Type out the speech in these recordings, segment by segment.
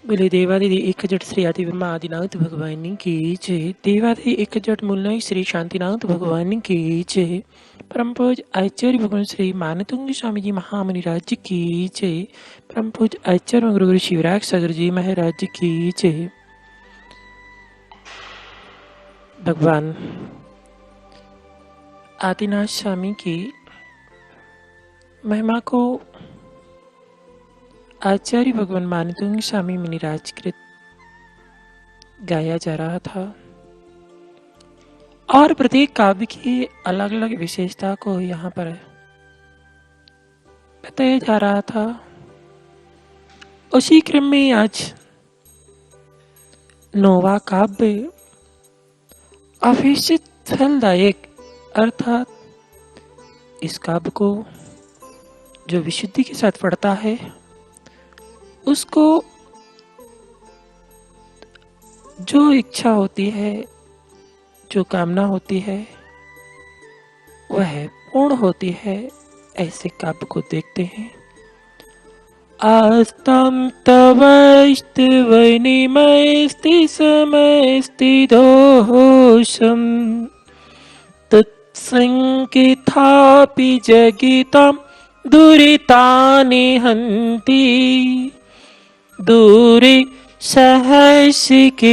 बोले देवादिदेव एक जट श्री आदिब्रह्मा आदिनाथ भगवान की जय। देवादिदेव एक जट मूलनाथ श्री शांतिनाथ भगवान की जय। परम पूज आचार्य भगवान श्री मानतुंग स्वामी जी महामुनिराज की जय। परम पूज आचार्य गुरु गुरु शिवराज सागर जी महाराज की जय। भगवान आदिनाथ स्वामी की महिमा को आचार्य भगवान मानतुंग स्वामी मुनिराज कृत गाया जा रहा था और प्रत्येक काव्य की अलग अलग विशेषता को यहाँ पर बताया जा रहा था। उसी क्रम में आज नौवा काव्य अभिषित फलदायक अर्थात इस काव्य को जो विशुद्धि के साथ पढ़ता है उसको जो इच्छा होती है, जो कामना होती है वह पूर्ण होती है। ऐसे काव्य को देखते हैं। आस्तं तवैस्तवनिमैस्ति समैस्ति दोषं तत्संकिथापि जगितां दुरितानि हन्ति दूरे सहस्रकिरणः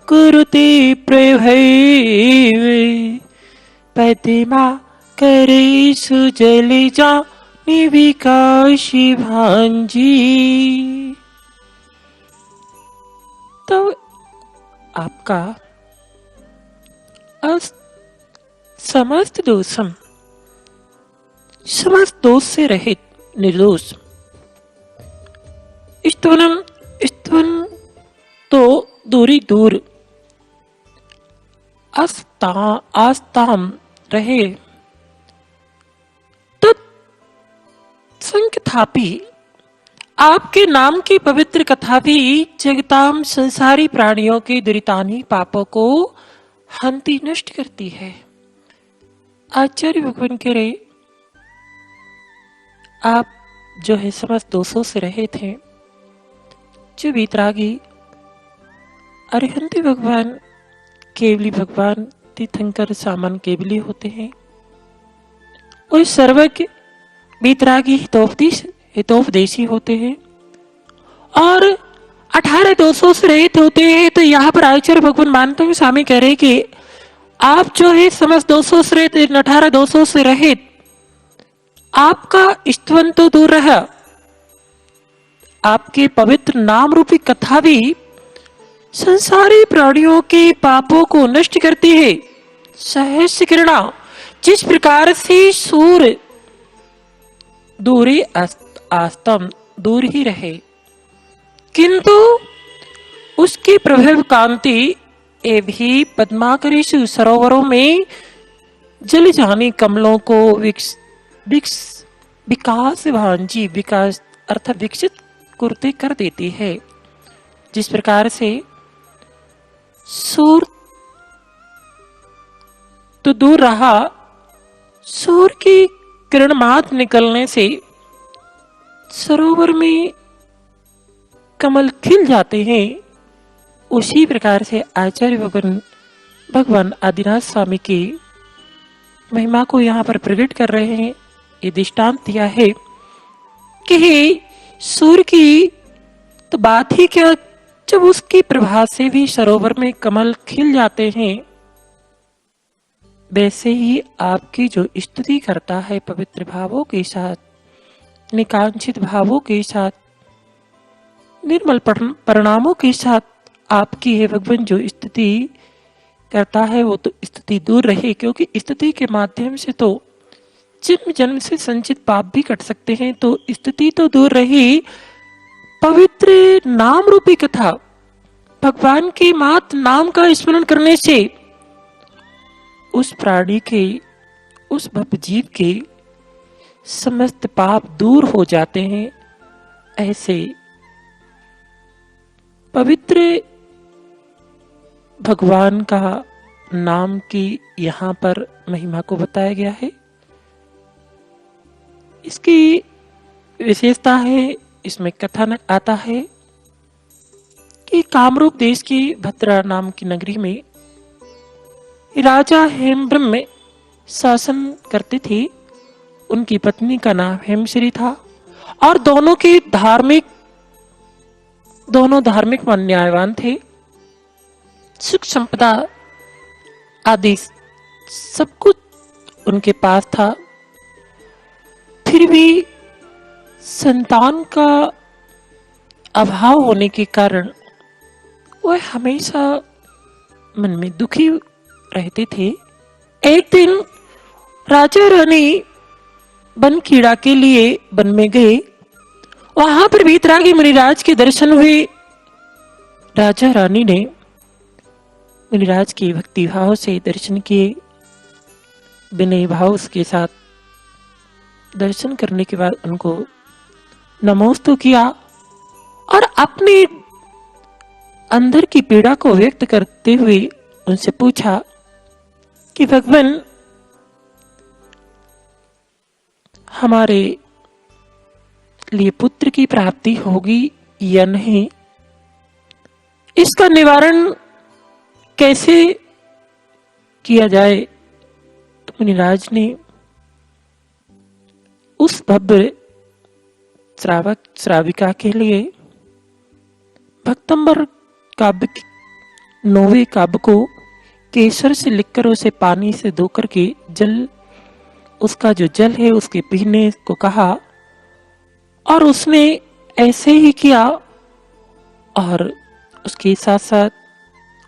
कुरुते प्रभैव पतिमा करेषु जलजा निविकाशी भांजी। तो आपका समस्त दोषम, समस्त दोष से रहित निर्दोष, स्तवनम स्तवन तो दूरी दूर, आस्ताम रहे, संकथापि आपके नाम की पवित्र कथा भी जगताम संसारी प्राणियों के दुरितानी पापों को हंती नष्ट करती है। आचार्य भगवान कह रहे आप जो है समस्त दोषों से रहे थे, जो वीतरागी अरिहंती भगवान, केवली भगवान, तीर्थंकर सामान केवली होते हैं और सर्वज्ञ वीतरागी हितोपदेशी होते हैं और 18 दोषों से रहित होते हैं। तो यहाँ पर आचार्य भगवान मानते हैं, स्वामी कह रहे कि आप जो है समस्त दोषों से रहित, 18 दोषों से रहित, आपका स्तवन तो दूर रहा, आपके पवित्र नाम रूपी कथा भी संसारी प्राणियों के पापों को नष्ट करती है। सहस्र किरणा, जिस प्रकार से सूर्य दूरी आस्तम दूर ही रहे किंतु उसकी प्रभव कांति ये भी पद्माकरेषु सरोवरों में जल जाने कमलों को विकास भांजी, विकास अर्थात विकसित कुर्ते कर देती है। जिस प्रकार से सूर्य तो दूर रहा, सूर्य की किरण मात्र निकलने से सरोवर में कमल खिल जाते हैं, उसी प्रकार से आचार्य भगवान आदिनाथ स्वामी की महिमा को यहाँ पर प्रकट कर रहे हैं। ये दृष्टांत दिया है कि सूर्य की तो बात ही क्या, जब उसकी प्रभा से भी सरोवर में कमल खिल जाते हैं, वैसे ही आपकी जो स्तुति करता है पवित्र भावों के साथ, निकांक्षित भावों के साथ, निर्मल परिणामों के साथ आपकी है भगवान जो स्तुति करता है, वो तो स्तुति दूर रहे, क्योंकि स्तुति के माध्यम से तो जन्म जन्म से संचित पाप भी कट सकते हैं। तो स्तुति तो दूर रही, पवित्र नाम रूपी कथा, भगवान के मात्र नाम का स्मरण करने से उस प्राणी के, उस भव जीव के समस्त पाप दूर हो जाते हैं। ऐसे पवित्र भगवान का नाम की यहाँ पर महिमा को बताया गया है। इसकी विशेषता है, इसमें कथन आता है कि कामरूप देश की भद्रा नाम की नगरी में राजा हेमब्रह्म शासन करते थे। उनकी पत्नी का नाम हेमश्री था और दोनों धार्मिक व न्यायवान थे। सुख संपदा आदि सब कुछ उनके पास था, फिर भी संतान का अभाव होने के कारण वह हमेशा मन में दुखी रहते थे। एक दिन राजा रानी वन कीड़ा के लिए वन में गए। वहां पर वीतरागी मुनिराज के दर्शन हुए। राजा रानी ने मुनिराज के भक्ति भाव से दर्शन किए। विनय भाव उसके साथ दर्शन करने के बाद उनको नमोस्तु किया और अपने अंदर की पीड़ा को व्यक्त करते हुए उनसे पूछा कि भगवान, हमारे लिए पुत्र की प्राप्ति होगी या नहीं, इसका निवारण कैसे किया जाए। तो मुनिराज ने उस भव्य श्रावक श्राविका के लिए भक्तंबर काव्य 9वें काव्य को केसर से लिखकर उसे पानी से धोकर के उसका जो जल है उसके पीने को कहा और उसने ऐसे ही किया। और उसके साथ साथ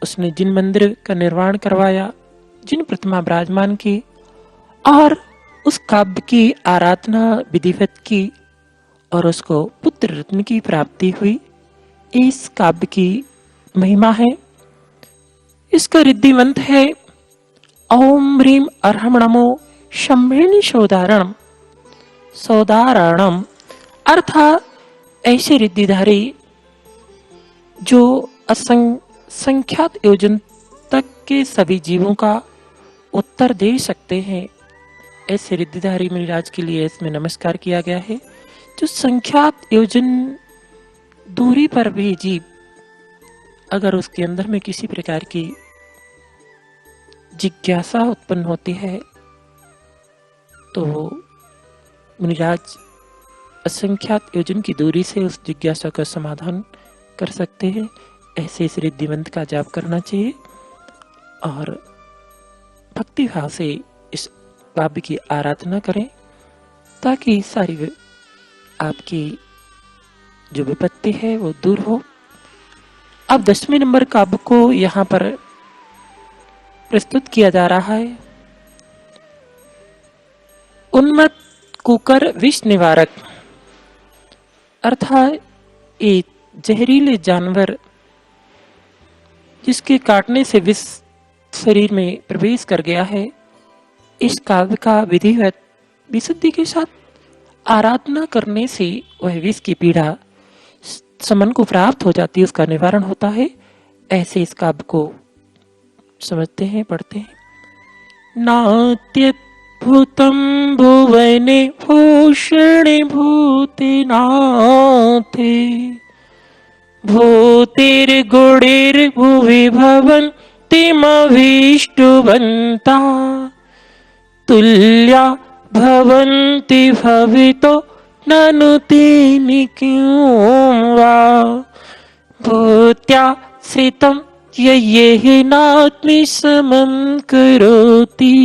उसने जिन मंदिर का निर्माण करवाया, जिन प्रतिमा विराजमान की और उस काव्य की आराधना विधिवत की और उसको पुत्र रत्न की प्राप्ति हुई। इस काव्य की महिमा है। इसका रिद्धि मंत्र है ओम ह्रीम अर्हम नमो शम्भेनि सौदारणम, अर्थात ऐसे रिद्धिधारी जो असंख्यात योजन तक के सभी जीवों का उत्तर दे सकते हैं। ऐसे रिद्धिधारी मुनिराज के लिए इसमें नमस्कार किया गया है। जो संख्यात योजन दूरी पर भी जीव अगर उसके अंदर में किसी प्रकार की जिज्ञासा उत्पन्न होती है तो मुनिराज असंख्यात योजन की दूरी से उस जिज्ञासा का समाधान कर सकते हैं। ऐसे इस रिद्धि मंत्र का जाप करना चाहिए और भक्ति भाव से इस काव्य की आराधना करें ताकि सारी आपकी जो विपत्ति है वो दूर हो। अब 10वें नंबर काव्य को यहाँ पर प्रस्तुत किया जा रहा है। उन्मत्त कुकर विष निवारक, अर्थात एक जहरीले जानवर जिसके काटने से विष शरीर में प्रवेश कर गया है, इस काव्य का विधिवत विशुद्धि के साथ आराधना करने से वह विष की पीड़ा समन को प्राप्त हो जाती है, उसका निवारण होता है। ऐसे इस काव्य को समझते हैं, पढ़ते हैं। नात्यद्भुतं भुवने भूषणे भूते नाथे, भूतिर्गुणिर्भुवि भवन्तिमभीष्टुवन्ता, तुल्या भवन्ति भवितो ननु तेनि किं वा, भूत्या श्रितं ययेहि नात्मि समं करोति।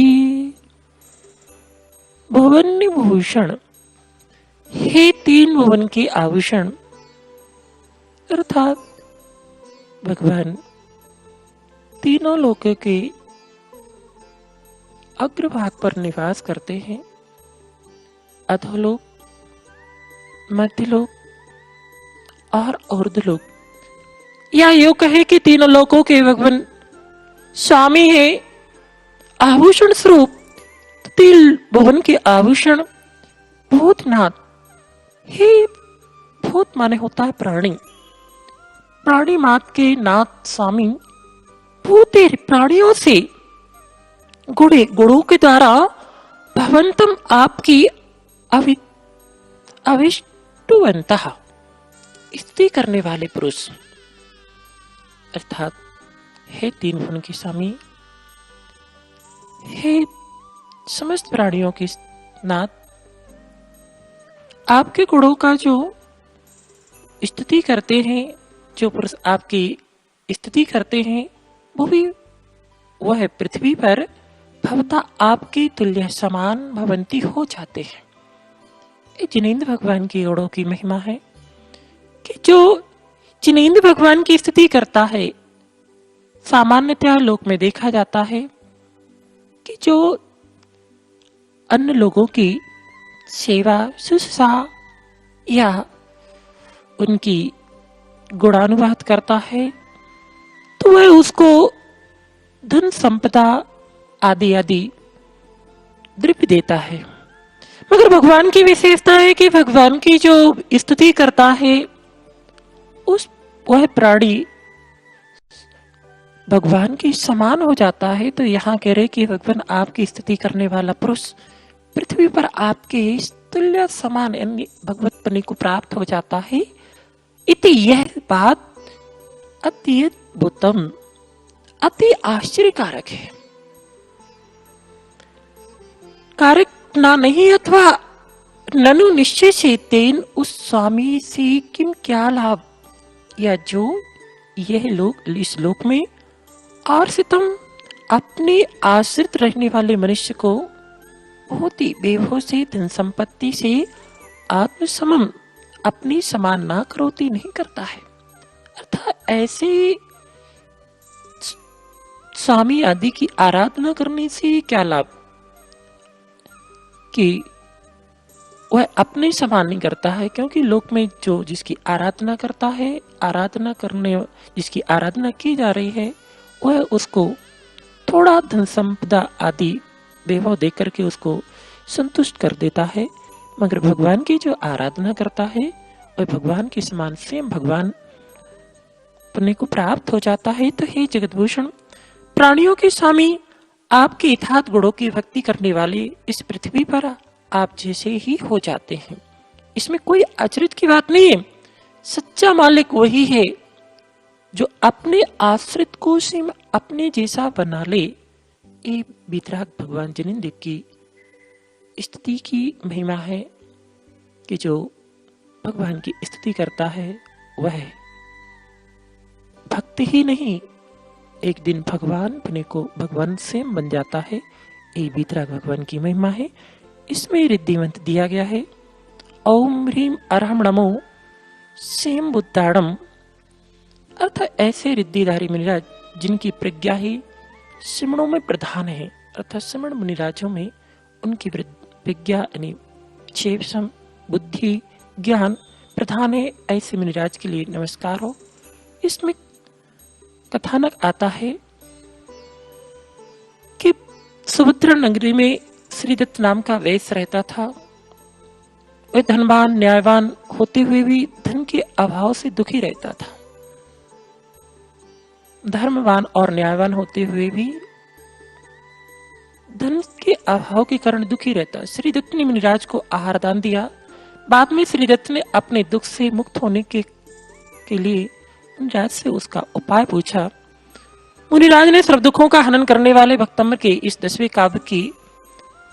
भुवन भूषण, हे तीन भुवन के आभूषण, अर्थात भगवान तीनों लोकों के अग्रभाग पर निवास करते हैं। अधोलोक, मध्यलोक और ऊर्ध्वलोक, या यूं कहे कि तीनों लोकों के भगवान स्वामी है आभूषण स्वरूप। तीन भुवन के आभूषण भूतनाथ, हे भूत माने होता है प्राणी, प्राणी मात के नाथ स्वामी, भूते प्राणियों से, गुणे गुणों के द्वारा, भवंतम आपकी अविष्टुवंतः स्तुति करने वाले पुरुष, अर्थात हे तीन भुवन के स्वामी, हे समस्त प्राणियों के नाथ, आपके गुणों का जो स्तुति करते हैं, जो पुरुष आपकी स्तुति करते हैं, वो भी वह पृथ्वी पर भवता आपके तुल्य समान भवंती हो जाते हैं। ये जिनेंद्र भगवान की गुणों की महिमा है कि जो जिनेंद्र भगवान की स्तुति करता है, सामान्यतः लोक में देखा जाता है कि जो अन्य लोगों की सेवा शुश्रूषा या उनकी गुणानुवाद करता है तो वह उसको धन संपदा आदि आदि द्रव्य देता है। मगर भगवान की विशेषता है कि भगवान की जो स्तुति करता है उस वह प्राणी भगवान के समान हो जाता है। तो यहाँ कह रहे कि भगवान आपकी स्तुति करने वाला पुरुष पृथ्वी पर आपके तुल्य समान यानी भगवतपने को प्राप्त हो जाता है। इति यह बात अति अद्भुतम अति आश्चर्यकारक है। कारक ना नहीं अथवा ननु निश्चय से तेन उस स्वामी से किम क्या लाभ, या जो यह लोग इस लोक में आश्रितम अपने आश्रित रहने वाले मनुष्य को बहुत ही बेभो से धन संपत्ति से आत्मसमम अपनी समान ना करोती नहीं करता है। अर्थात ऐसे स्वामी आदि की आराधना करने से क्या लाभ कि वह अपने समान नहीं करता है, क्योंकि लोक में जो जिसकी आराधना करता है, जिसकी आराधना की जा रही है, वह उसको थोड़ा धन संपदा आदि वैभव देकर के उसको संतुष्ट कर देता है। मगर भगवान की जो आराधना करता है वह भगवान के समान स्वयं भगवान अपने को प्राप्त हो जाता है। तो हे जगतभूषण, प्राणियों के स्वामी, आपके यथार्थ गुणों की भक्ति करने वाले इस पृथ्वी पर आप जैसे ही हो जाते हैं। इसमें कोई आश्रित की बात नहीं है। सच्चा मालिक वही है जो अपने आश्रित को सिर्फ अपने जैसा बना ले। ये वितराग भगवान जिनेंद्र की स्तुति की महिमा है कि जो भगवान की स्तुति करता है वह भक्त ही नहीं, एक दिन भगवान अपने को भगवान स्वयं बन जाता है। ये वितराग भगवान की महिमा है। इसमें रिद्धि मंत्र दिया गया है, ओम ह्रीम अरहम नमो सेम बुद्धाड़म। अर्थात ऐसे रिद्धिधारी मुनिराज जिनकी प्रज्ञा ही श्रमणों में प्रधान है, अर्थात श्रमण मुनिराजों में उनकी प्रज्ञा यानी क्षेम बुद्धि ज्ञान प्रधान है, ऐसे मुनिराज के लिए नमस्कार हो। इसमें कथानक आता है कि सुभद्रा नगरी में श्रीदत्त नाम का वैश्य रहता था। वह धनवान न्यायवान होते हुए भी धन के अभाव से दुखी रहता था। धर्मवान और न्यायवान होते हुए भी धन के अभाव के कारण दुखी रहता। श्रीदत्त ने मुनिराज को आहार दान दिया। बाद में श्रीदत्त ने अपने दुख से मुक्त होने के लिए मुनिराज से उसका उपाय पूछा। मुनिराज ने सर्व दुखों का हनन करने वाले भक्तम्र के इस 10वें काव्य की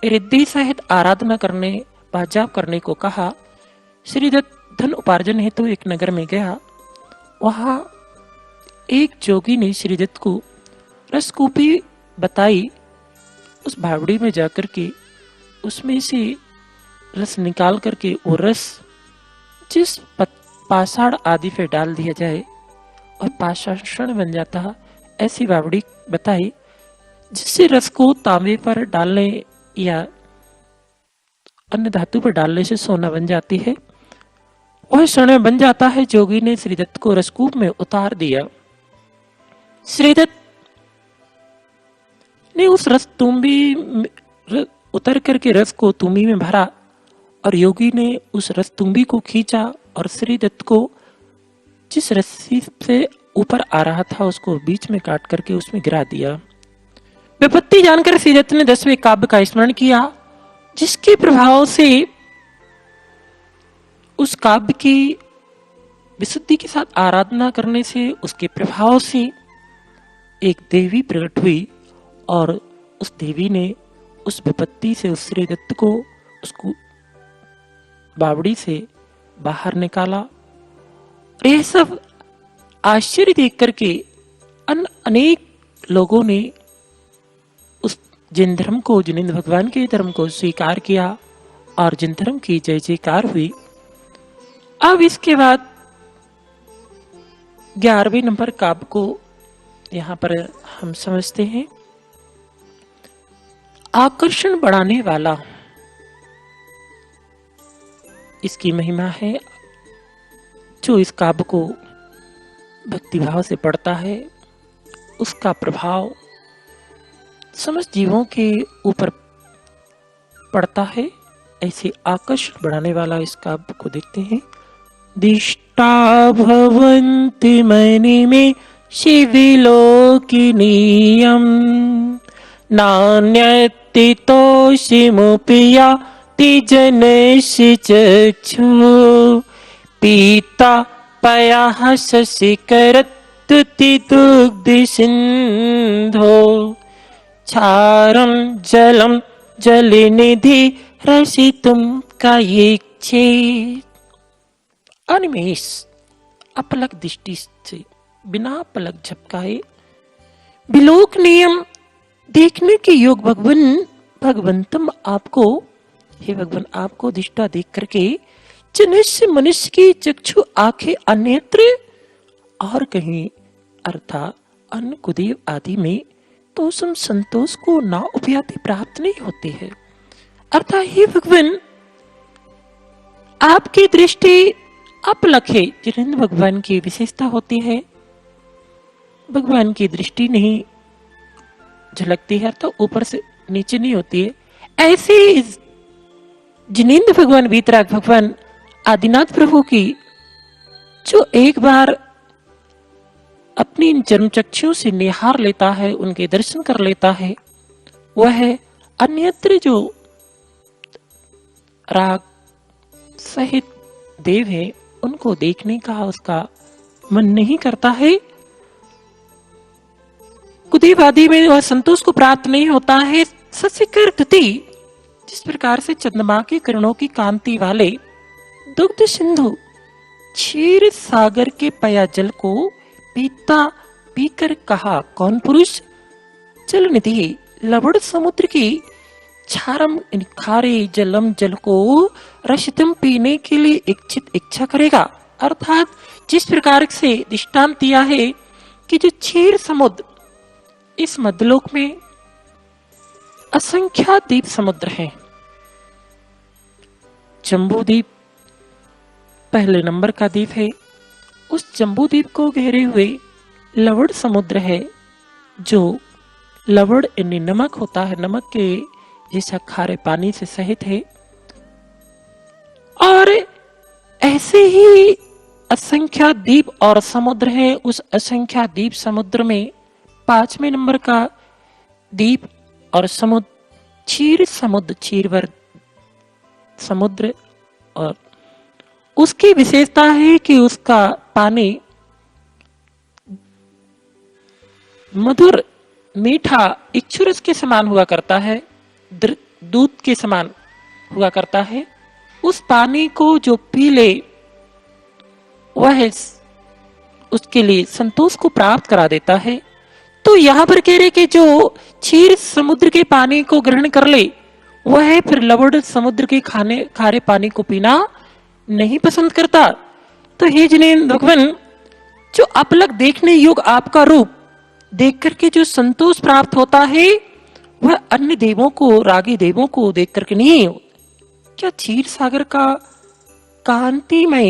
रिद्धि सहित आराधना करने जाप करने को कहा। श्रीदत्त धन उपार्जन हेतु एक नगर में गया। वहां एक जोगी ने श्रीदत्त को रसकूपी बताई। उस भावड़ी में जाकर के उसमें से रस निकाल करके वो रस जिस पाषाण आदि पे डाल दिया जाए और पाषाण बन जाता, ऐसी बावड़ी बताई जिससे रस को तांबे पर डालने या अन्य धातु पर डालने से सोना बन जाती है। वह स्वर्ण बन जाता है। जोगी ने श्रीदत्त को रसकूप में उतार दिया। श्रीदत्त ने उस रस तुम्बी उतर करके रस को तुम्बी में भरा और योगी ने उस रस तुम्बी को खींचा और श्रीदत्त को जिस रस्सी से ऊपर आ रहा था उसको बीच में काट करके उसमें गिरा दिया। विपत्ति जानकर श्रीदत्त ने 10वें काव्य का स्मरण किया, जिसके प्रभाव से उस काव्य की विशुद्धि के साथ आराधना करने से, उसके प्रभाव से एक देवी प्रकट हुई और उस देवी ने उस विपत्ति से उस श्रीदत्त को उसको बावड़ी से बाहर निकाला। यह सब आश्चर्य देख करके अनेक लोगों ने उस जैन धर्म को, जिनेंद्र भगवान के धर्म को स्वीकार किया और जैन धर्म की जय जयकार हुई। अब इसके बाद 11वें नंबर काव्य को यहाँ पर हम समझते हैं। आकर्षण बढ़ाने वाला, इसकी महिमा है। जो इस काव्य को भक्तिभाव से पढ़ता है उसका प्रभाव समस्त जीवों के ऊपर पड़ता है। ऐसे आकर्षण बढ़ाने वाला इस काव्य को देखते हैं। दिष्टा भवन्ति मनि में शिविलोकिनीयम् नान्यत्ति तोषिमुपि याति जनस्य चक्षु पीता पयः शशिकरत्तुति दुग्धसिन्धो क्षारं जलं जलनिधि रसितुं कायेक्षेत्। अनिमेष अपलक दृष्टि से, बिना पलक झपकाए, बिलोक नियम देखने के योग भगवंतम आपको, हे भगवान आपको दृष्टा देख करके जनस्य मनुष्य की चक्षु आंखें अन्यत्र और कहीं अर्थात अन्न कुदेव आदि में तो संतोष को ना उपयाति प्राप्त नहीं होते हैं। अर्थात हे भगवान आपकी दृष्टि अपलक है। जिनेंद्र भगवान की विशेषता होती है, भगवान की दृष्टि नहीं झलकती है तो ऊपर से नीचे नहीं होती है। ऐसे जिनेंद्र भगवान, वीतराग भगवान आदिनाथ प्रभु की जो एक बार अपनी जन्म चक्षुओं से निहार लेता है, उनके दर्शन कर लेता है, वह है अन्यत्र जो राग सहित देव है उनको देखने का उसका मन नहीं करता है। कुदेव आदि में वह संतोष को प्राप्त नहीं होता है। शशिकर तुति, जिस प्रकार से चंद्रमा के किरणों की कांति वाले दुग्ध सिंधु क्षीर सागर के पया जल को पीता पीकर कहा कौन पुरुष, जल निधि लवण समुद्र की क्षारम खारे जलम जल को रसितम पीने के लिए इच्छा करेगा। अर्थात जिस प्रकार से दृष्टांत दिया है कि जो क्षीर समुद्र, इस मध्यलोक में असंख्यात द्वीप समुद्र हैं। जम्बू द्वीप पहले नंबर का द्वीप है। उस जम्बू द्वीप को घेरे हुए लवण समुद्र है, जो लवण यानी नमक होता है, नमक के जैसा खारे पानी से सहित है। और ऐसे ही असंख्यात द्वीप और समुद्र है। उस असंख्यात द्वीप समुद्र में 5वें नंबर का द्वीप और समुद्र क्षीर समुद्र, क्षीरवर समुद्र, और उसकी विशेषता है कि उसका पानी मधुर मीठा इक्षुरस के समान हुआ करता है, दूध के समान हुआ करता है। उस पानी को जो पी ले वह उसके लिए संतोष को प्राप्त करा देता है। तो यहाँ पर कह रहे कि जो क्षीर समुद्र के पानी को ग्रहण कर ले वह फिर लवण समुद्र के खारे पानी को पीना नहीं पसंद करता। तो हे जिनेंद्र भगवान, जो अपलक देखने योग्य आपका रूप देख करके जो संतोष प्राप्त होता है वह अन्य देवों को, रागी देवों को देख करके नहीं। क्या क्षीर सागर का कांतिमय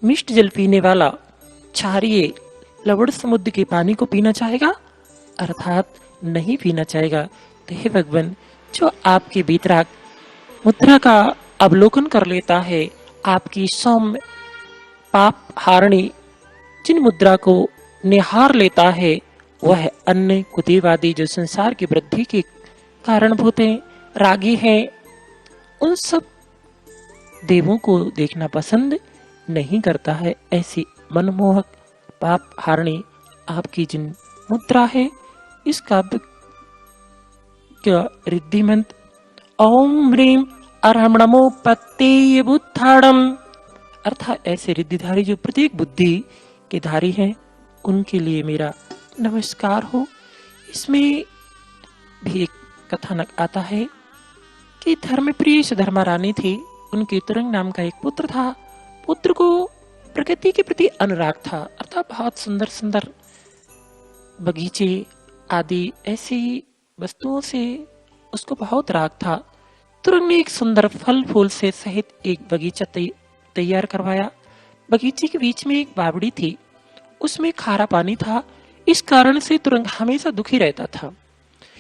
मिष्ट जल पीने वाला क्षारीय लवण समुद्र के पानी को पीना चाहेगा? अर्थात नहीं पीना चाहेगा। तो हे भगवान, जो आपके वीतराग मुद्रा का अवलोकन कर लेता है, आपकी सौम्य पाप हारणी जिन मुद्रा को निहार लेता है, वह अन्य कुदेवादी जो संसार की वृद्धि के कारणभूत हैं, रागी हैं, उन सब देवों को देखना पसंद नहीं करता है। ऐसी मनमोहक पाप हारणी आपकी जिन मुद्रा है, इस काव्य का रिद्धिमंत ओम ह्रीम अरहम नमो पत्ते बुद्धाड़म, अर्थात ऐसे रिद्धिधारी जो प्रत्येक बुद्धि के धारी हैं, उनके लिए मेरा नमस्कार हो। इसमें भी एक कथानक आता है कि धर्मप्रिय सुधर्मा रानी थी, उनके तुरंग नाम का एक पुत्र था। पुत्र को प्रकृति के प्रति अनुराग था, अर्थात बहुत सुंदर सुंदर बगीचे आदि ऐसी वस्तुओं से उसको बहुत राग था। तुरंग ने एक सुंदर फल फूल से सहित एक बगीचा तैयार करवाया। बगीचे के बीच में एक बावड़ी थी, उसमें खारा पानी था। इस कारण से तुरंग हमेशा दुखी रहता था।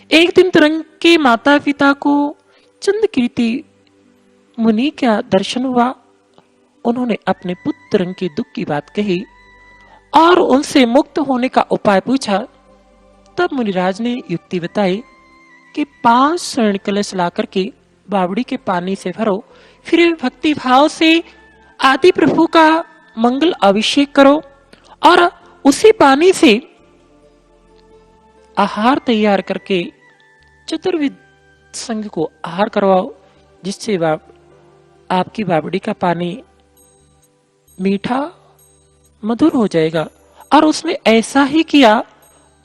एक दिन तुरंग के माता पिता को चंद्रकीर्ति मुनि का दर्शन हुआ। उन्होंने अपने पुत्र तुरंग के दुख की बात कही और उनसे मुक्त होने का उपाय पूछा। तब मुनिराज ने युक्ति बताई कि 5 स्वर्ण कलश ला करके बावड़ी के पानी से भरो, फिर भक्ति भाव से आदि प्रभु का मंगल अभिषेक करो और उसी पानी से आहार तैयार करके चतुर्विध संघ को आहार करवाओ, जिससे आपकी बावड़ी का पानी मीठा मधुर हो जाएगा। और उसने ऐसा ही किया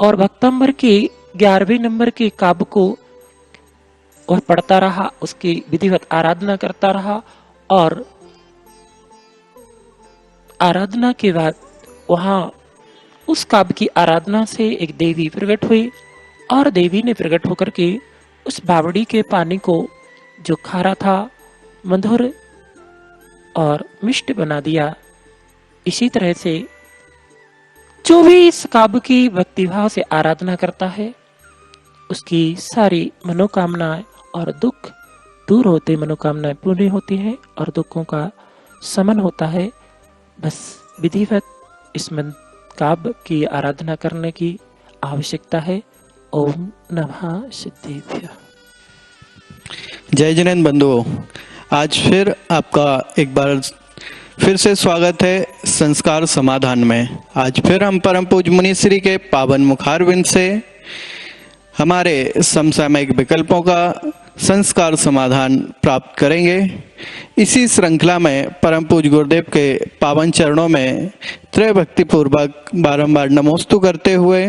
और भक्तंबर के 11वें नंबर के काव्य को वह पढ़ता रहा, उसकी विधिवत आराधना करता रहा। और आराधना के बाद वहां उस काव्य की आराधना से एक देवी प्रकट हुई और देवी ने प्रकट होकर के उस बावड़ी के पानी को जो खारा था मधुर और मिष्ट बना दिया। इसी तरह से जो भी इस काव्य की भक्तिभाव से आराधना करता है, उसकी सारी मनोकामनाएं और दुख दूर होते, मनोकामनाएं पूरी होती हैं और दुखों का शमन होता है। बस विधिवत इस काव्य की आराधना करने की आवश्यकता है। ओम नमः सिद्धेभ्यः। जय जिनेन्द्र बंधुओं, आज फिर आपका एक बार फिर से स्वागत है संस्कार समाधान में। आज फिर हम परम पूज्य मुनि श्री के पावन मुखारविंद से हमारे समसामयिक विकल्पों का संस्कार समाधान प्राप्त करेंगे। इसी श्रृंखला में परम पूज्य गुरुदेव के पावन चरणों में त्रय भक्ति पूर्वक बारंबार नमोस्तु करते हुए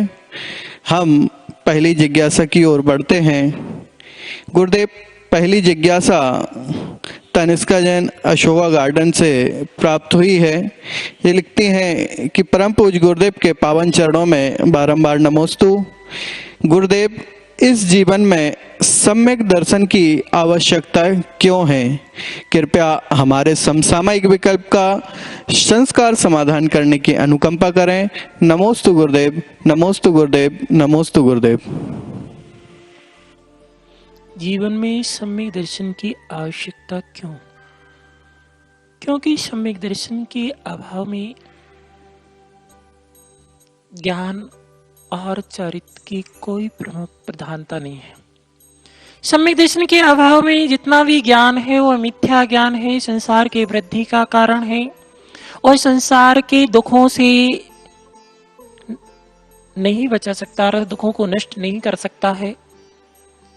हम पहली जिज्ञासा की ओर बढ़ते हैं। गुरुदेव, पहली जिज्ञासा तनिष्का जैन अशोका गार्डन से प्राप्त हुई है। ये लिखती हैं कि परम पूज्य गुरुदेव के पावन चरणों में बारंबार नमोस्तु। गुरुदेव, इस जीवन में सम्यक दर्शन की आवश्यकता क्यों है? कृपया हमारे समसामयिक विकल्प का संस्कार समाधान करने की अनुकंपा करें। नमोस्तु गुरुदेव, नमोस्तु गुरुदेव, नमोस्तु गुरुदेव। जीवन में सम्यक दर्शन की आवश्यकता क्यों? क्योंकि सम्यक दर्शन के अभाव में ज्ञान और चरित्र की कोई प्रमुख प्रधानता नहीं है। सम्यक दर्शन के अभाव में जितना भी ज्ञान है वह मिथ्या ज्ञान है, संसार के वृद्धि का कारण है और संसार के दुखों से नहीं बचा सकता, दुखों को नष्ट नहीं कर सकता है।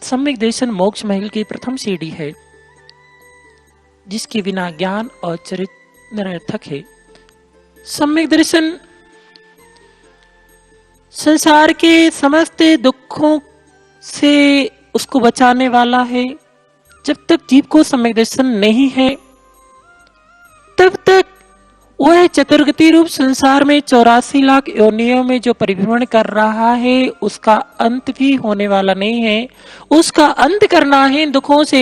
सम्यक दर्शन मोक्ष महल की प्रथम सीढ़ी है, जिसके बिना ज्ञान और चरित्र निरर्थक है। सम्यक दर्शन संसार के समस्त दुखों से उसको बचाने वाला है। जब तक जीव को सम्यक दर्शन नहीं है, तब तक वह चतुर्गति रूप संसार में 84 लाख योनियों में जो परिभ्रमण कर रहा है, उसका अंत भी होने वाला नहीं है। उसका अंत करना है, दुखों से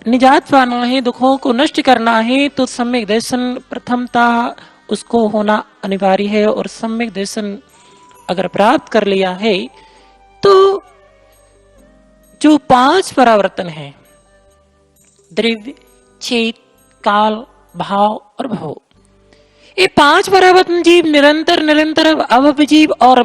निजात पाना है, दुखों को नष्ट करना है, तो सम्यक दर्शन प्रथमता उसको होना अनिवार्य है। और सम्यक दर्शन अगर प्राप्त कर लिया है तो जो 5 परावर्तन हैं, द्रव्य, चेत, काल, भाव और भव, ये 5 परावर्तन जीव निरंतर अभव जीव और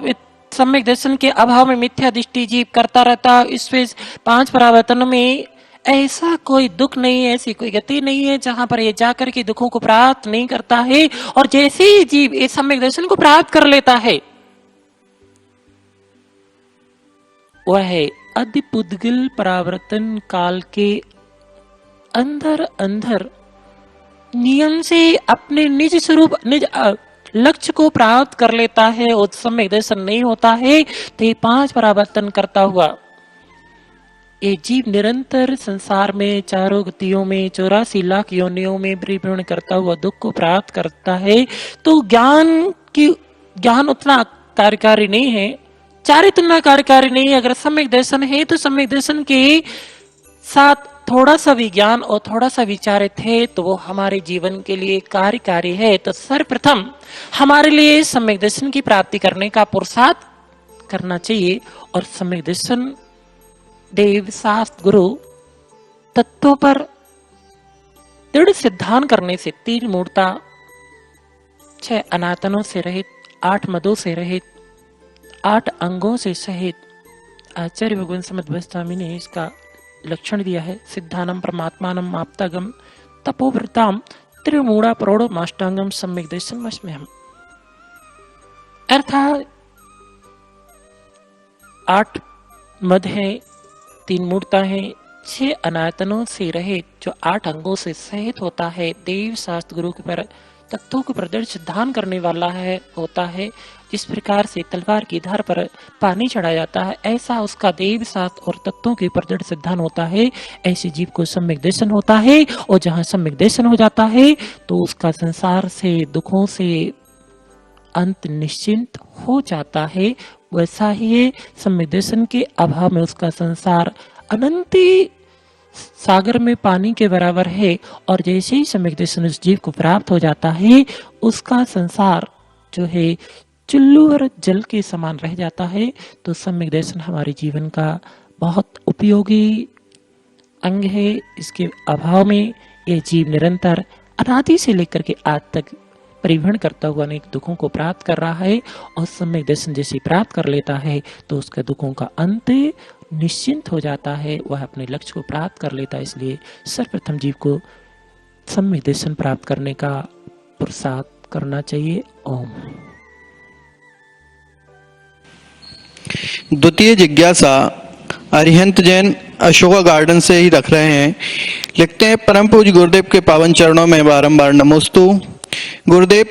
सम्यक दर्शन के अभाव में मिथ्या दृष्टि जीव करता रहता। इसमें 5 परावर्तन में ऐसा कोई दुख नहीं है, ऐसी कोई गति नहीं है जहां पर ये जाकर के दुखों को प्राप्त नहीं करता है। और जैसे ही जीव इस सम्यक दर्शन को प्राप्त कर लेता है, वह अधिपुद्गल परावर्तन काल के अंदर अंदर नियम से अपने निज स्वरूप निज लक्ष्य को प्राप्त कर लेता है। उस सम्यक दर्शन नहीं होता है तो ये 5 परावर्तन करता हुआ ये जीव निरंतर संसार में चारों गतियों में 84 लाख योनियों में परिभ्रमण करता हुआ दुख को प्राप्त करता है। तो ज्ञान उतना कार्यकारी नहीं है, चारित्र उतना कार्यकारी नहीं है। अगर सम्यक दर्शन है तो सम्यक दर्शन के साथ थोड़ा सा विज्ञान और थोड़ा सा विचारित है तो वो हमारे जीवन के लिए कार्यकारी है। तो सर्वप्रथम हमारे लिए सम्यक दर्शन की प्राप्ति करने का पुरुषार्थ करना चाहिए। और सम्यक दर्शन देव शास्त्र गुरु तत्वों पर दृढ़ सिद्धांत करने से 3 मूर्ता, 6 अनातनों से रहित, 8 मदों से रहित, 8 अंगों से सहित आचार्य भगवान समद गोस्वामी ने इसका लक्षण दिया है। सिद्धानम परमात्मानम आप्तागम तपोव्रताम त्रिमूढ़ा प्रोढ़ माष्टांगम सम्यक दर्शन वश्म्यहम्। अर्थात 8 मद है, 3 मूर्ता है, 6 अनायतनों से रहित जो 8 अंगों से सहित होता है। देव शास्त्र गुरु के पर तत्वों को प्रदृढ़ सिद्धांत करने वाला है होता है। जिस प्रकार से तलवार की धार पर पानी चढ़ा जाता है, ऐसा उसका देव शास्त्र और तत्वों के प्रदृढ़ सिद्धांत होता है। ऐसे जीव को सम्यक दर्शन होता है। और जहाँ सम्यक दर्शन हो जाता है तो उसका संसार से दुखों से अंत निश्चिंत हो जाता है। वैसा ही सम्यक दर्शन के अभाव में उसका संसार अनंत सागर में पानी के बराबर है। और जैसे ही सम्यक दर्शन उस जीव को प्राप्त हो जाता है, उसका संसार जो है चुल्लू और जल के समान रह जाता है। तो सम्यक दर्शन हमारे जीवन का बहुत उपयोगी अंग है। इसके अभाव में यह जीव निरंतर अनादि से लेकर के आज तक परिभ्रमण करता हुआ अनेक दुखों को प्राप्त कर रहा है। और सम्यक दर्शन जैसे प्राप्त कर लेता है तो उसके दुखों का अंत निश्चिंत हो जाता है, वह अपने लक्ष्य को प्राप्त कर लेता है। इसलिए सर्वप्रथम जीव को सम्यक दर्शन प्राप्त करने का पुरुषार्थ करना चाहिए। ओम। द्वितीय जिज्ञासा अरिहंत जैन अशोका गार्डन से ही रख रहे हैं। लिखते हैं, परम पूज्य गुरुदेव के पावन चरणों में बारंबार नमोस्तु। गुरुदेव,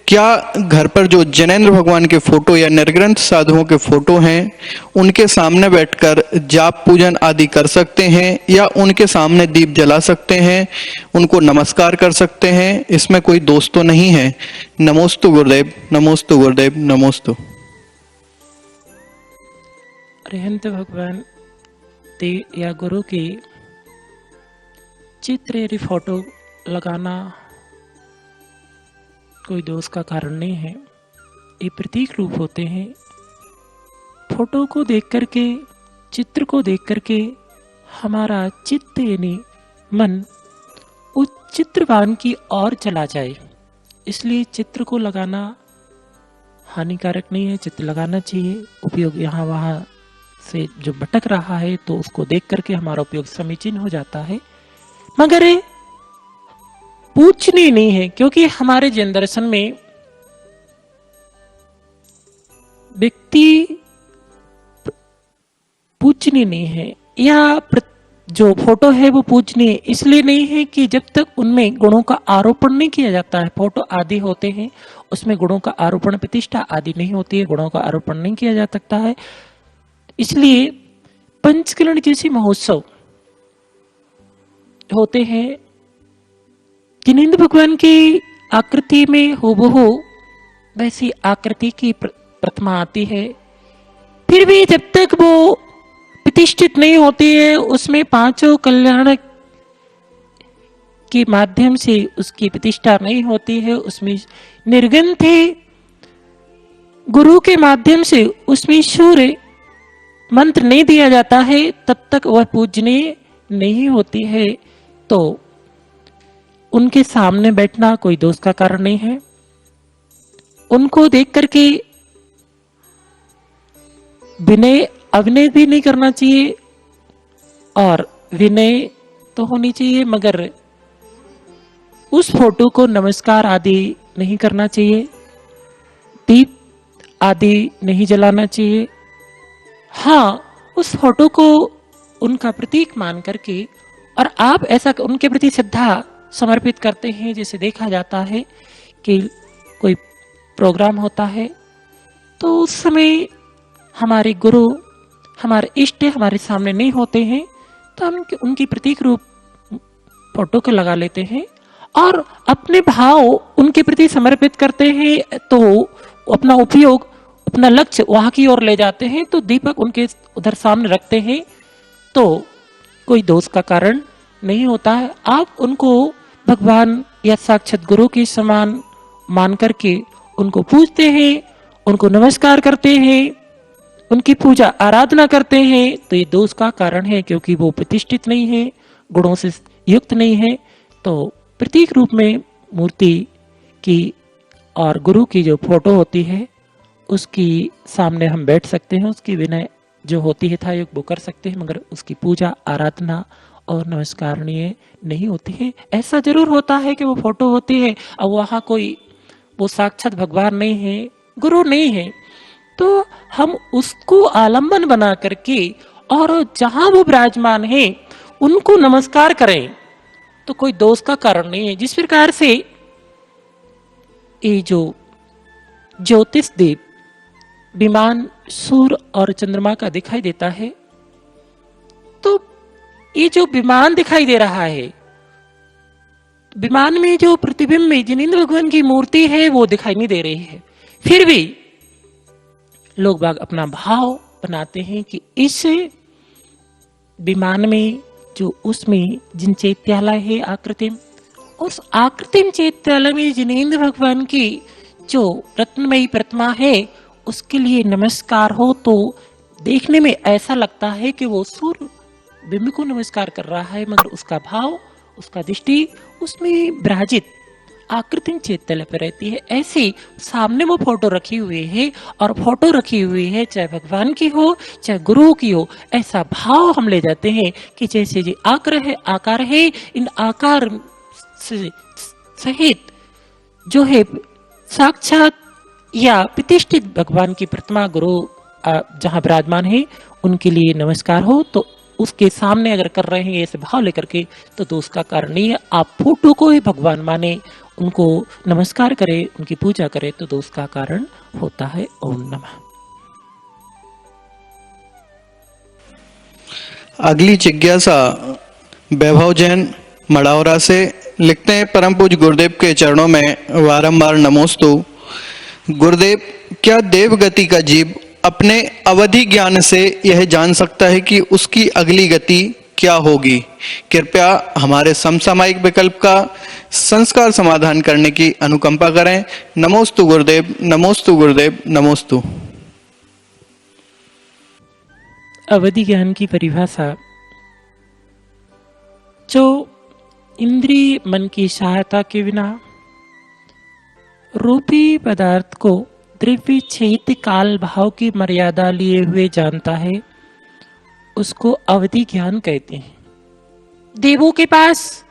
क्या घर पर जो जैनेन्द्र भगवान के फोटो या निर्ग्रंथ साधुओं के फोटो हैं, उनके सामने बैठकर जाप पूजन आदि कर सकते हैं या उनके सामने दीप जला सकते हैं, उनको नमस्कार कर सकते हैं? इसमें कोई दोष तो नहीं है? नमोस्तु गुरुदेव, नमोस्तु गुरुदेव, नमोस्तु। अरिहंत भगवान देव या गुरु की चित्र या फोटो लगाना कोई दोष का कारण नहीं है। ये प्रतीक रूप होते हैं। फोटो को देख करके, चित्र को देख करके हमारा चित्त यानी मन उस चित्रवान की ओर चला जाए, इसलिए चित्र को लगाना हानिकारक नहीं है। चित्र लगाना चाहिए। उपयोग यहाँ वहाँ से जो भटक रहा है तो उसको देख करके हमारा उपयोग समीचीन हो जाता है, मगर पूजनीय नहीं है। क्योंकि हमारे जैन दर्शन में व्यक्ति पूजनीय नहीं है, या जो फोटो है वो पूजनीय इसलिए नहीं है कि जब तक उनमें गुणों का आरोपण नहीं किया जाता है। फोटो आदि होते हैं, उसमें गुणों का आरोपण प्रतिष्ठा आदि नहीं होती है, गुणों का आरोपण नहीं किया जा सकता है। इसलिए पंचकरण जैसे महोत्सव होते हैं, जैनेन्द्र भगवान की आकृति में हूबहू वैसी आकृति की प्रतिमा आती है। फिर भी जब तक वो प्रतिष्ठित नहीं होती है, उसमें 5 कल्याण के माध्यम से उसकी प्रतिष्ठा नहीं होती है, उसमें निर्गंथ है गुरु के माध्यम से उसमें सूर्य मंत्र नहीं दिया जाता है, तब तक वह पूजनीय नहीं होती है। तो उनके सामने बैठना कोई दोष का कारण नहीं है। उनको देख करके विनय अभिनय भी नहीं करना चाहिए, और विनय तो होनी चाहिए, मगर उस फोटो को नमस्कार आदि नहीं करना चाहिए, दीप आदि नहीं जलाना चाहिए। हाँ, उस फोटो को उनका प्रतीक मान करके और आप ऐसा उनके प्रति श्रद्धा समर्पित करते हैं। जैसे देखा जाता है कि कोई प्रोग्राम होता है तो उस समय हमारे गुरु, हमारे इष्ट हमारे सामने नहीं होते हैं, तो हम उनकी प्रतीक रूप फोटो को लगा लेते हैं और अपने भाव उनके प्रति समर्पित करते हैं। तो अपना उपयोग, अपना लक्ष्य वहां की ओर ले जाते हैं, तो दीपक उनके उधर सामने रखते हैं, तो कोई दोष का कारण नहीं होता है। आप उनको भगवान या साक्षात गुरु के समान मान करके उनको पूजते हैं, उनको नमस्कार करते हैं, उनकी पूजा आराधना करते हैं, तो ये दोष का कारण है, क्योंकि वो प्रतिष्ठित नहीं है, गुणों से युक्त नहीं है। तो प्रतीक रूप में मूर्ति की और गुरु की जो फोटो होती है उसकी सामने हम बैठ सकते हैं, उसकी विनय जो होती है था वो कर सकते हैं, मगर उसकी पूजा आराधना और नमस्कारणीय नहीं होती है। ऐसा जरूर होता है कि वो फोटो होती है और वहाँ कोई वो साक्षात भगवान नहीं है, गुरु नहीं है, तो हम उसको आलंबन बना करके और जहां वो विराजमान है उनको नमस्कार करें, तो कोई दोष का कारण नहीं है। जिस प्रकार से ये जो ज्योतिष दीप विमान सूर्य और चंद्रमा का दिखाई देता है, तो ये जो विमान दिखाई दे रहा है, विमान में जो प्रतिबिंब में जिनेंद्र भगवान की मूर्ति है वो दिखाई नहीं दे रही है, फिर भी लोग बाग अपना भाव बनाते हैं कि इस विमान में जो उसमें जिन चैत्यालय है आकृतिम, उस आकृतिम चैत्यालय में जिनेंद्र भगवान की जो रत्नमयी प्रतिमा है उसके लिए नमस्कार हो, तो देखने में ऐसा लगता है कि वो सूर्य बिंब को नमस्कार कर रहा है, मगर उसका भाव, उसका दृष्टि उसमें विराजित आकृतिम चैत्यालय पर रहती है। ऐसे सामने वो फोटो रखी हुई है और फोटो रखी हुई है चाहे भगवान की हो चाहे गुरु की हो, ऐसा भाव हम ले जाते हैं कि जैसे ये आकार है, इन आकार से सहित जो है साक्षात या प्रतिष्ठित भगवान की प्रतिमा गुरु जहाँ विराजमान है उनके लिए नमस्कार हो, तो उसके सामने अगर कर रहे हैं ऐसे भाव लेकर के, तो दोष का कारण नहीं है। आप फोटो को ही भगवान माने, उनको नमस्कार करें, उनकी पूजा करें, तो दोष का कारण होता है। ओम नमः। अगली जिज्ञासा वैभव जैन मड़ावरा से लिखते हैं, परम पूज्य गुरुदेव के चरणों में बारंबार नमोस्तु। गुरुदेव, क्या देव गति का जीव अपने अवधि ज्ञान से यह जान सकता है कि उसकी अगली गति क्या होगी? कृपया हमारे समसामयिक विकल्प का संस्कार समाधान करने की अनुकंपा करें। नमोस्तु गुरुदेव, नमोस्तु गुरुदेव, नमोस्तु। अवधि ज्ञान की परिभाषा, जो इंद्रिय मन की सहायता के बिना रूपी पदार्थ को द्रव्य चैत्य काल भाव की मर्यादा लिए हुए जानता है, उसको अवधि ज्ञान कहते हैं। देवों के पास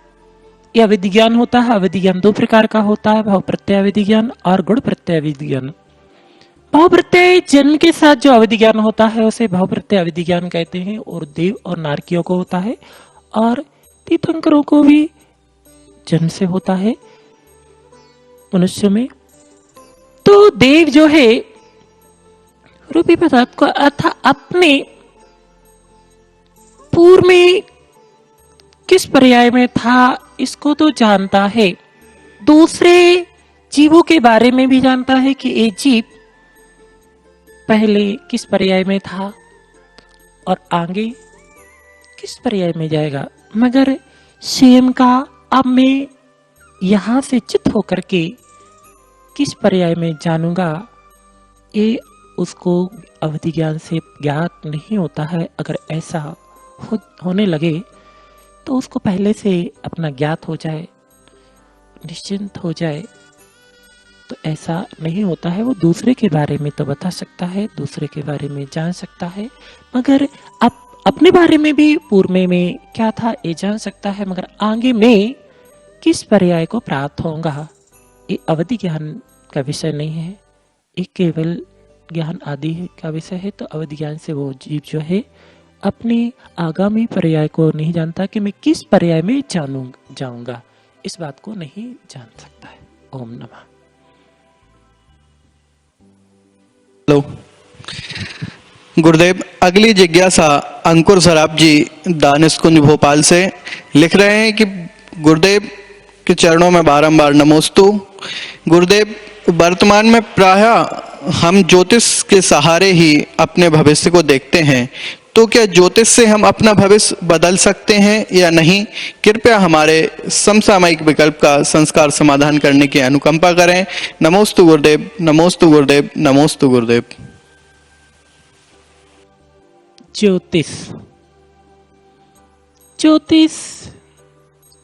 यह अवधि ज्ञान होता है। अवधि ज्ञान दो प्रकार का होता है, भाव प्रत्यय ज्ञान और गुण प्रत्यय ज्ञान। भाव प्रत्यय जन्म के साथ जो अवधि ज्ञान होता है उसे भाव प्रत्यय ज्ञान कहते हैं, और देव और नारकियों को होता है, और तीर्थंकरों को भी जन्म से होता है मनुष्य में। तो देव जो है रूपी पदार्थ को अर्थात अपने पूर्व में किस पर्याय में था इसको तो जानता है, दूसरे जीवों के बारे में भी जानता है कि ये जीव पहले किस पर्याय में था और आगे किस पर्याय में जाएगा, मगर स्वयं का अब मैं यहां से चित होकर के किस पर्याय में जानूंगा, ये उसको अवधि ज्ञान से ज्ञात नहीं होता है। अगर ऐसा होने लगे तो उसको पहले से अपना ज्ञात हो जाए, निश्चिंत हो जाए, तो ऐसा नहीं होता है। वो दूसरे के बारे में तो बता सकता है, दूसरे के बारे में जान सकता है, मगर अब अपने बारे में भी पूर्व में क्या था ये जान सकता है, मगर आगे में किस पर्याय को प्राप्त होगा ये अवधि ज्ञान का विषय नहीं है, ये केवल ज्ञान आदि का विषय है। तो अवधि ज्ञान से वो जीव जो है अपने आगामी पर्याय को नहीं जानता कि मैं किस पर्याय में जाऊंगा, इस बात को नहीं जान सकता है। ओम नमः। हेलो गुरुदेव, अगली जिज्ञासा अंकुर सराफ जी दानिश कुंज भोपाल से लिख रहे हैं कि गुरुदेव के चरणों में बारंबार नमोस्तु। गुरुदेव, वर्तमान में प्रायः हम ज्योतिष के सहारे ही अपने भविष्य को देखते हैं, तो क्या ज्योतिष से हम अपना भविष्य बदल सकते हैं या नहीं? कृपया हमारे समसामयिक विकल्प का संस्कार समाधान करने की अनुकंपा करें। नमोस्तु गुरुदेव, नमोस्तु गुरुदेव, नमोस्तु गुरुदेव। ज्योतिष ज्योतिष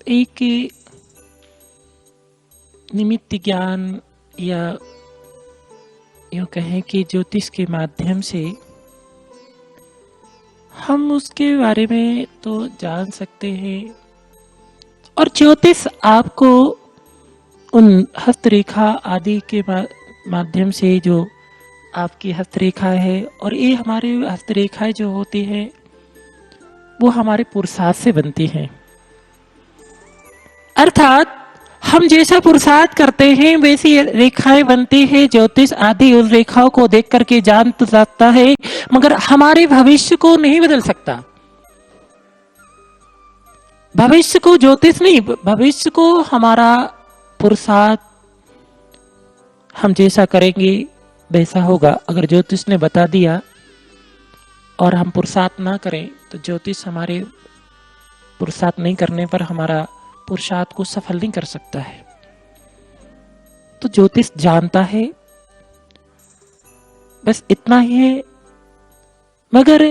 एक निमित्त ज्ञान, या यूं कहें कि ज्योतिष के माध्यम से हम उसके बारे में तो जान सकते हैं। और ज्योतिष आपको उन हस्तरेखा आदि के माध्यम से, जो आपकी हस्तरेखा है, और ये हमारे हस्तरेखाएं जो होती हैं वो हमारे पुरुषार्थ से बनती हैं। अर्थात हम जैसा पुरुषार्थ करते हैं वैसी रेखाएं बनती है। ज्योतिष आदि उस रेखाओं को देख करके जान तो सकता है, मगर हमारे भविष्य को नहीं बदल सकता। भविष्य को ज्योतिष नहीं, भविष्य को हमारा पुरुषार्थ, हम जैसा करेंगे वैसा होगा। अगर ज्योतिष ने बता दिया और हम पुरुषार्थ ना करें, तो ज्योतिष हमारे पुरुषार्थ नहीं करने पर हमारा पुरुषार्थ को सफल नहीं कर सकता है। तो ज्योतिष जानता है, बस इतना ही है। मगर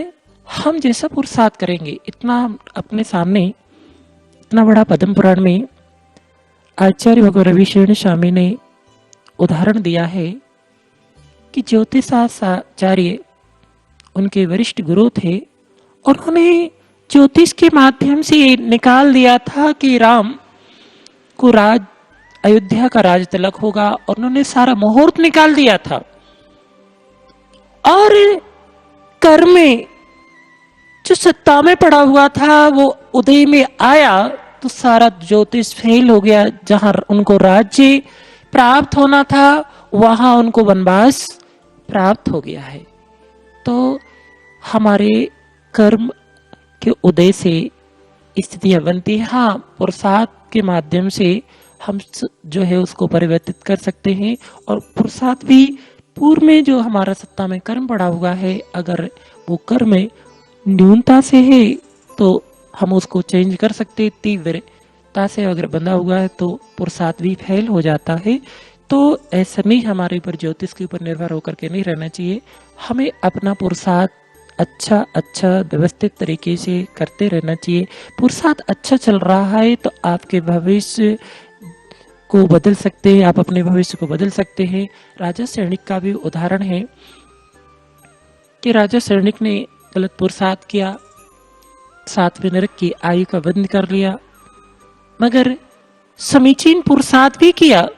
हम जैसा पुरुषार्थ करेंगे, इतना अपने सामने इतना बड़ा पद्म पुराण में आचार्य भगवान रविशरण स्वामी ने उदाहरण दिया है कि ज्योतिषाचार्य उनके वरिष्ठ गुरु थे, और उन्होंने ज्योतिष के माध्यम से निकाल दिया था कि राम को अयोध्या का राज तिलक होगा, और उन्होंने सारा मुहूर्त निकाल दिया था। और कर्म में जो सत्ता में पड़ा हुआ था वो उदय में आया, तो सारा ज्योतिष फेल हो गया। जहां उनको राज्य प्राप्त होना था वहां उनको वनवास प्राप्त हो गया है। तो हमारे कर्म के उदय से स्थितियां बनती है। हाँ, पुरुषार्थ के माध्यम से हम जो है उसको परिवर्तित कर सकते हैं। और पुरुषार्थ भी पूर्व में जो हमारा सत्ता में कर्म पड़ा हुआ है, अगर वो कर्म न्यूनता से है तो हम उसको चेंज कर सकते हैं। तीव्रता से अगर बंधा हुआ है तो पुरुषार्थ भी फेल हो जाता है। तो ऐसा नहीं, हमारे ऊपर ज्योतिष के ऊपर निर्भर होकर के नहीं रहना चाहिए। हमें अपना पुरुषार्थ अच्छा व्यवस्थित तरीके से करते रहना चाहिए। पुरुषार्थ अच्छा चल रहा है तो आपके भविष्य को बदल सकते हैं, आप अपने भविष्य को बदल सकते हैं। राजा सैनिक का भी उदाहरण है कि राजा सैनिक ने गलत पुरुषार्थ किया, 7वें नरक की आयु का बंद कर लिया, मगर समीचीन पुरुषार्थ भी किया।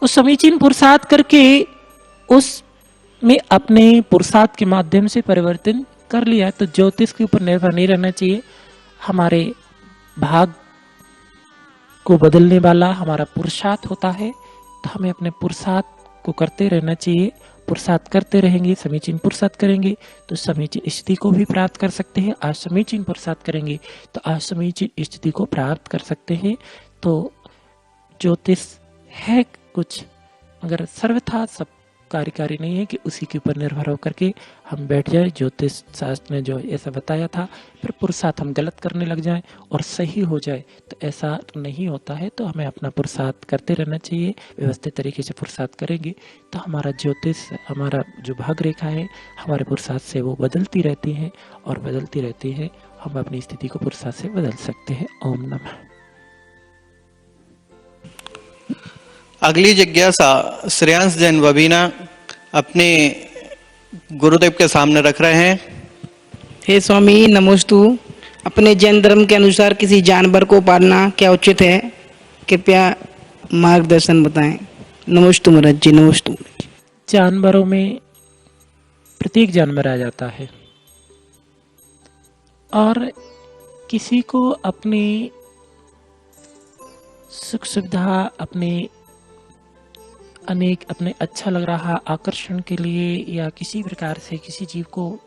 उस समीचीन पुरुषार्थ करके उस में अपने पुरुषार्थ के माध्यम से परिवर्तन कर लिया। तो ज्योतिष के ऊपर निर्भर नहीं रहना चाहिए। हमारे भाग को बदलने वाला हमारा पुरुषार्थ होता है, तो हमें अपने पुरुषार्थ को करते रहना चाहिए। पुरुषार्थ करते रहेंगे, समीचीन पुरुषार्थ करेंगे तो समीचीन स्थिति को भी प्राप्त कर सकते हैं। आज समीचीन पुरुषार्थ करेंगे तो आज समीचीन स्थिति को प्राप्त कर सकते हैं। तो ज्योतिष है कुछ, मगर सर्वथा सब कार्यकारी नहीं है कि उसी के ऊपर निर्भर होकर के हम बैठ जाए। ज्योतिष शास्त्र ने जो ऐसा बताया था, फिर पुरुषार्थ हम गलत करने लग जाएं और सही हो जाए, तो ऐसा नहीं होता है। तो हमें अपना पुरुषार्थ करते रहना चाहिए। व्यवस्थित तरीके से पुरुषार्थ करेंगे तो हमारा ज्योतिष, हमारा जो भाग रेखा है हमारे पुरुषार्थ से वो बदलती रहती है, और बदलती रहती है। हम अपनी स्थिति को पुरुषार्थ से बदल सकते हैं। ओम नमः। अगली जिज्ञासा श्रेयांश जैन वबीना अपने गुरुदेव के सामने रख रहे हैं। हे स्वामी नमोस्तु। अपने जैन धर्म के अनुसार किसी जानवर को पालना क्या उचित है? कृपया मार्गदर्शन बताएं। नमोस्तु महाराज जी, नमोस्तु। जानवरों में प्रत्येक जानवर आ जाता है और किसी को अपनी सुख सुविधा, अपने अच्छा लग रहा आकर्षण के लिए या किसी प्रकार से किसी जीव को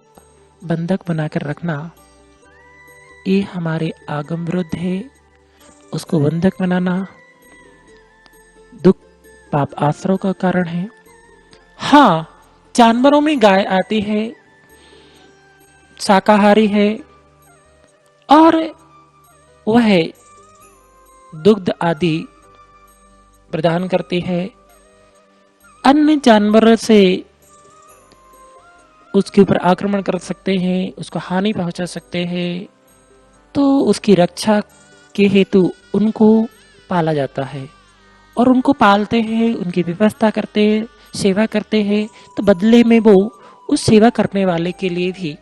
बंधक बनाकर रखना, ये हमारे आगम विरुद्ध है। उसको बंधक बनाना दुख पाप आश्रय का कारण है। हाँ, जानवरों में गाय आती है, शाकाहारी है और वह दुग्ध आदि प्रदान करती है। अन्य जानवर से उसके ऊपर आक्रमण कर सकते हैं, उसको हानि पहुंचा सकते हैं, तो उसकी रक्षा के हेतु उनको पाला जाता है और उनको पालते हैं, उनकी व्यवस्था करते हैं, सेवा करते हैं, तो बदले में वो उस सेवा करने वाले के लिए भी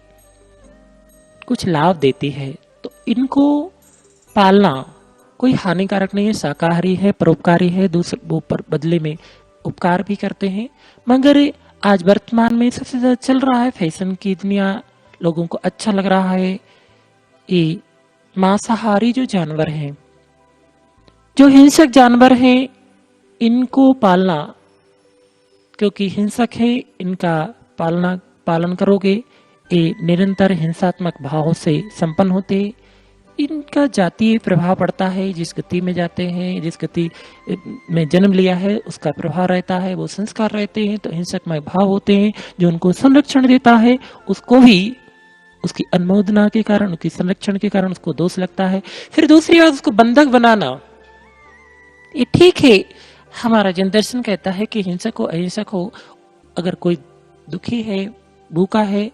कुछ लाभ देती है। तो इनको पालना कोई हानिकारक नहीं है, शाकाहारी है, परोपकारी है, दूसरे वो बदले में उपकार भी करते हैं। मगर आज वर्तमान में सबसे ज्यादा चल रहा है फैशन की दुनिया, लोगों को अच्छा लग रहा है ये मांसाहारी जो जानवर हैं, जो हिंसक जानवर हैं, इनको पालना, क्योंकि हिंसक है, इनका पालन करोगे ये निरंतर हिंसात्मक भावों से संपन्न होते, इनका जातीय प्रभाव पड़ता है। जिस गति में जाते हैं, जिस गति में जन्म लिया है, उसका प्रभाव रहता है, वो संस्कार रहते हैं, तो हिंसकमय भाव होते हैं। जो उनको संरक्षण देता है उसको भी उसकी अनुमोदना के कारण, उसकी संरक्षण के कारण उसको दोष लगता है। फिर दूसरी बात, उसको बंधक बनाना, ये ठीक है। हमारा जन दर्शन कहता है कि हिंसक हो अहिंसक हो, अगर कोई दुखी है, भूखा है,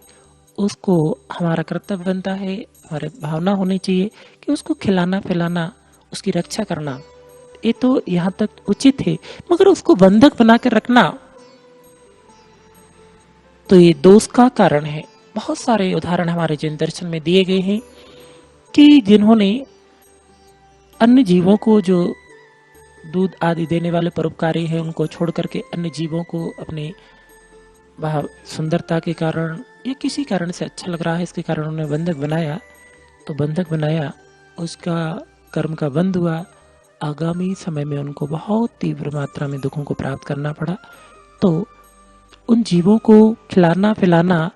उसको हमारा कर्तव्य बनता है, हमारे भावना होनी चाहिए कि उसको खिलाना पिलाना, उसकी रक्षा करना, ये तो यहाँ तक उचित है। मगर उसको बंधक बना कर रखना तो ये दोष का कारण है। बहुत सारे उदाहरण हमारे जैन दर्शन में दिए गए हैं कि जिन्होंने अन्य जीवों को, जो दूध आदि देने वाले परोपकारी हैं, उनको छोड़ करके अन्य जीवों को अपने सुंदरता के कारण या किसी कारण से अच्छा लग रहा है, इसके कारण उन्हें बंधक बनाया। तो बंधक बनाया, उसका कर्म का बंध हुआ, आगामी समय में उनको बहुत तीव्र मात्रा में दुखों को प्राप्त करना पड़ा। तो उन जीवों को खिलाना पिलाना,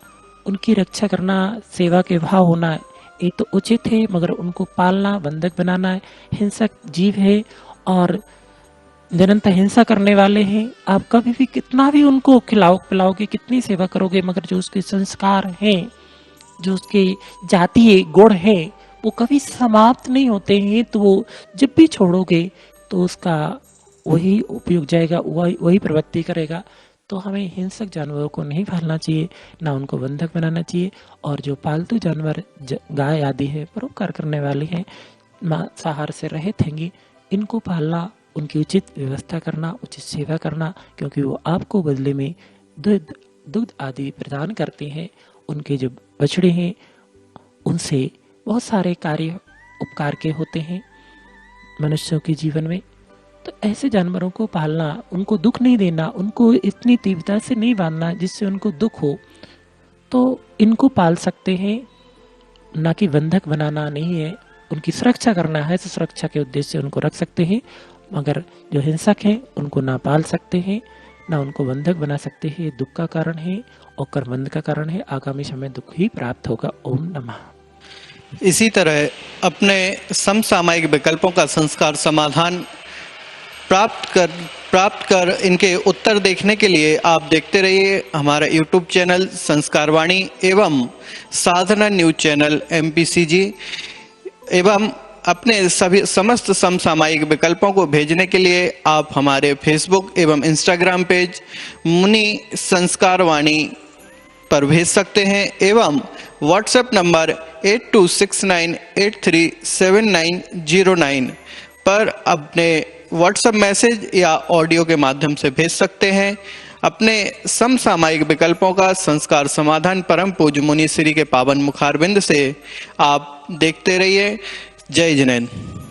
उनकी रक्षा करना, सेवा के भाव होना, ये तो उचित है। मगर उनको पालना, बंधक बनाना, हिंसक जीव है और निरंतर हिंसा करने वाले हैं। आप कभी भी कितना भी उनको पिलाओगे, कितनी सेवा करोगे, मगर जो उसके संस्कार हैं, जो उसके जातीय गुण हैं, वो कभी समाप्त नहीं होते हैं। तो वो जब भी छोड़ोगे तो उसका वही उपयोग जाएगा, वही प्रवृत्ति करेगा। तो हमें हिंसक जानवरों को नहीं पालना चाहिए, ना उनको बंधक बनाना चाहिए। और जो पालतू जानवर गाय आदि है, परोपकार करने वाले हैं, मांसाहार से रहित हैंगी, इनको पालना, उनकी उचित व्यवस्था करना, उचित सेवा करना, क्योंकि वो आपको बदले में दूध आदि प्रदान करते हैं। उनके जो बछड़े हैं, उनसे बहुत सारे कार्य उपकार के होते हैं मनुष्यों के जीवन में। तो ऐसे जानवरों को पालना, उनको दुख नहीं देना, उनको इतनी तीव्रता से नहीं बांधना जिससे उनको दुख हो, तो इनको पाल सकते हैं, ना कि बंधक बनाना नहीं है। उनकी सुरक्षा करना है, तो सुरक्षा के उद्देश्य से उनको रख सकते हैं। मगर जो हिंसक हैं, उनको ना पाल सकते हैं, ना उनको बंधक बना सकते हैं। दुख का कारण है और कर्मबंध का कारण है। आगामी समय दुख ही प्राप्त होगा। ओम नमः। इसी तरह अपने समसामयिक विकल्पों का संस्कार समाधान प्राप्त कर इनके उत्तर देखने के लिए आप देखते रहिए हमारा YouTube चैनल संस्कारवाणी एवं साधना न्यूज चैनल MPCG। एवं अपने सभी समस्त समसामयिक विकल्पों को भेजने के लिए आप हमारे फेसबुक एवं इंस्टाग्राम पेज मुनि संस्कारवाणी पर भेज सकते हैं एवं व्हाट्सएप नंबर 8269837909 पर अपने व्हाट्सएप मैसेज या ऑडियो के माध्यम से भेज सकते हैं। अपने समसामयिक विकल्पों का संस्कार समाधान परम पूज्य मुनि श्री के पावन मुखारविंद से आप देखते रहिए। जय जिनेंद्र।